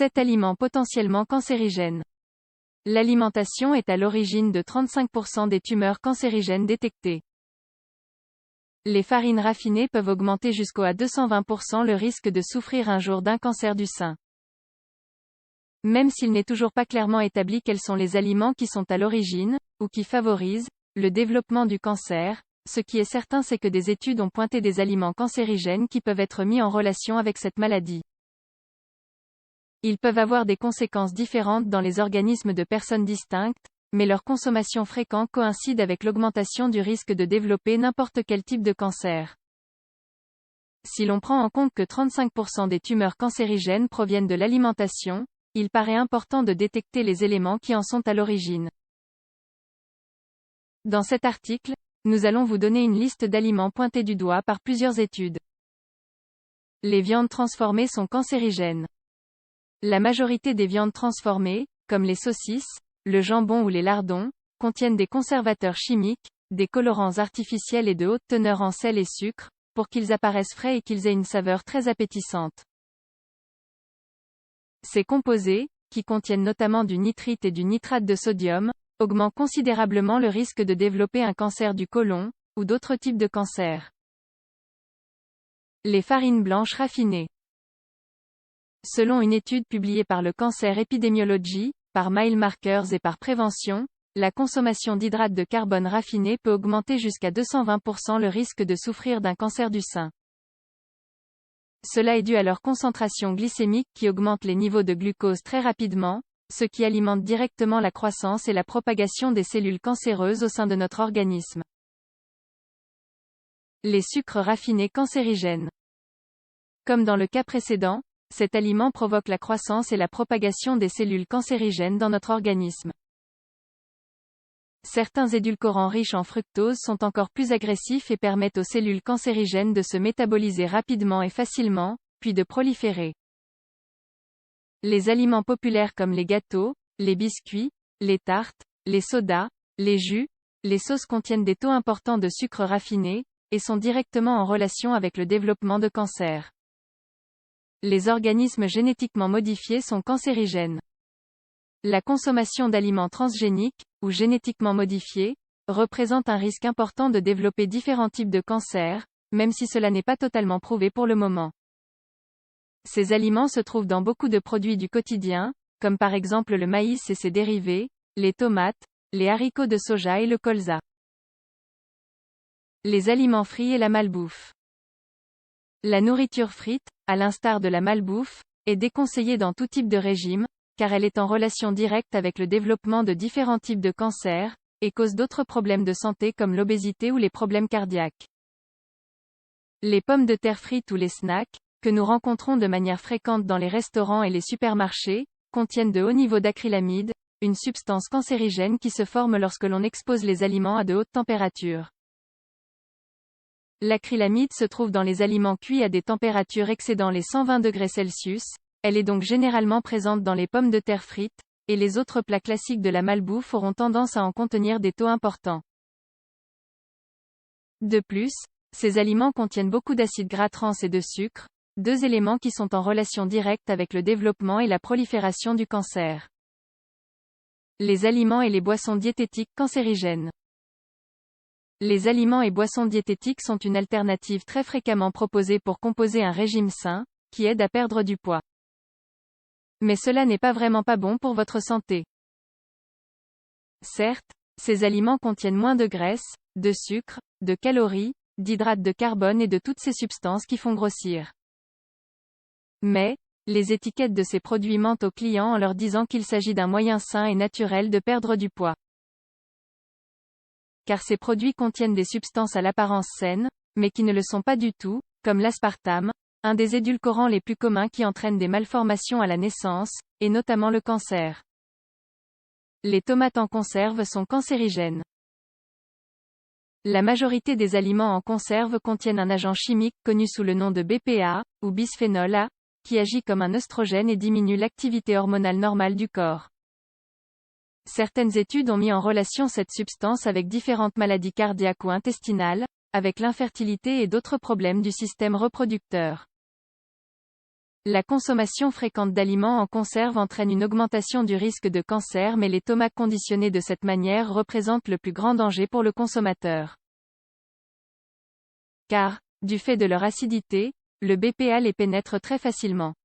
7 aliments potentiellement cancérigènes. L'alimentation est à l'origine de 35% des tumeurs cancérigènes détectées. Les farines raffinées peuvent augmenter jusqu'à 220% le risque de souffrir un jour d'un cancer du sein. Même s'il n'est toujours pas clairement établi quels sont les aliments qui sont à l'origine, ou qui favorisent, le développement du cancer, ce qui est certain c'est que des études ont pointé des aliments cancérigènes qui peuvent être mis en relation avec cette maladie. Ils peuvent avoir des conséquences différentes dans les organismes de personnes distinctes, mais leur consommation fréquente coïncide avec l'augmentation du risque de développer n'importe quel type de cancer. Si l'on prend en compte que 35% des tumeurs cancérigènes proviennent de l'alimentation, il paraît important de détecter les éléments qui en sont à l'origine. Dans cet article, nous allons vous donner une liste d'aliments pointés du doigt par plusieurs études. Les viandes transformées sont cancérigènes. La majorité des viandes transformées, comme les saucisses, le jambon ou les lardons, contiennent des conservateurs chimiques, des colorants artificiels et de haute teneur en sel et sucre, pour qu'ils apparaissent frais et qu'ils aient une saveur très appétissante. Ces composés, qui contiennent notamment du nitrite et du nitrate de sodium, augmentent considérablement le risque de développer un cancer du côlon, ou d'autres types de cancers. Les farines blanches raffinées. Selon une étude publiée par le Cancer Epidemiology, par Mile Markers et par Prévention, la consommation d'hydrates de carbone raffinés peut augmenter jusqu'à 220% le risque de souffrir d'un cancer du sein. Cela est dû à leur concentration glycémique qui augmente les niveaux de glucose très rapidement, ce qui alimente directement la croissance et la propagation des cellules cancéreuses au sein de notre organisme. Les sucres raffinés cancérigènes. Comme dans le cas précédent, cet aliment provoque la croissance et la propagation des cellules cancérigènes dans notre organisme. Certains édulcorants riches en fructose sont encore plus agressifs et permettent aux cellules cancérigènes de se métaboliser rapidement et facilement, puis de proliférer. Les aliments populaires comme les gâteaux, les biscuits, les tartes, les sodas, les jus, les sauces contiennent des taux importants de sucre raffiné, et sont directement en relation avec le développement de cancer. Les organismes génétiquement modifiés sont cancérigènes. La consommation d'aliments transgéniques, ou génétiquement modifiés, représente un risque important de développer différents types de cancers, même si cela n'est pas totalement prouvé pour le moment. Ces aliments se trouvent dans beaucoup de produits du quotidien, comme par exemple le maïs et ses dérivés, les tomates, les haricots de soja et le colza. Les aliments frits et la malbouffe. La nourriture frite, à l'instar de la malbouffe, est déconseillée dans tout type de régime, car elle est en relation directe avec le développement de différents types de cancers, et cause d'autres problèmes de santé comme l'obésité ou les problèmes cardiaques. Les pommes de terre frites ou les snacks, que nous rencontrons de manière fréquente dans les restaurants et les supermarchés, contiennent de hauts niveaux d'acrylamide, une substance cancérigène qui se forme lorsque l'on expose les aliments à de hautes températures. L'acrylamide se trouve dans les aliments cuits à des températures excédant les 120 degrés Celsius, elle est donc généralement présente dans les pommes de terre frites, et les autres plats classiques de la malbouffe auront tendance à en contenir des taux importants. De plus, ces aliments contiennent beaucoup d'acides gras trans et de sucre, deux éléments qui sont en relation directe avec le développement et la prolifération du cancer. Les aliments et les boissons diététiques cancérigènes. Les aliments et boissons diététiques sont une alternative très fréquemment proposée pour composer un régime sain, qui aide à perdre du poids. Mais cela n'est pas vraiment pas bon pour votre santé. Certes, ces aliments contiennent moins de graisse, de sucre, de calories, d'hydrates de carbone et de toutes ces substances qui font grossir. Mais, les étiquettes de ces produits mentent aux clients en leur disant qu'il s'agit d'un moyen sain et naturel de perdre du poids. Car ces produits contiennent des substances à l'apparence saine, mais qui ne le sont pas du tout, comme l'aspartame, un des édulcorants les plus communs qui entraîne des malformations à la naissance, et notamment le cancer. Les tomates en conserve sont cancérigènes. La majorité des aliments en conserve contiennent un agent chimique connu sous le nom de BPA, ou bisphénol A, qui agit comme un œstrogène et diminue l'activité hormonale normale du corps. Certaines études ont mis en relation cette substance avec différentes maladies cardiaques ou intestinales, avec l'infertilité et d'autres problèmes du système reproducteur. La consommation fréquente d'aliments en conserve entraîne une augmentation du risque de cancer, mais les tomates conditionnées de cette manière représentent le plus grand danger pour le consommateur. Car, du fait de leur acidité, le BPA les pénètre très facilement.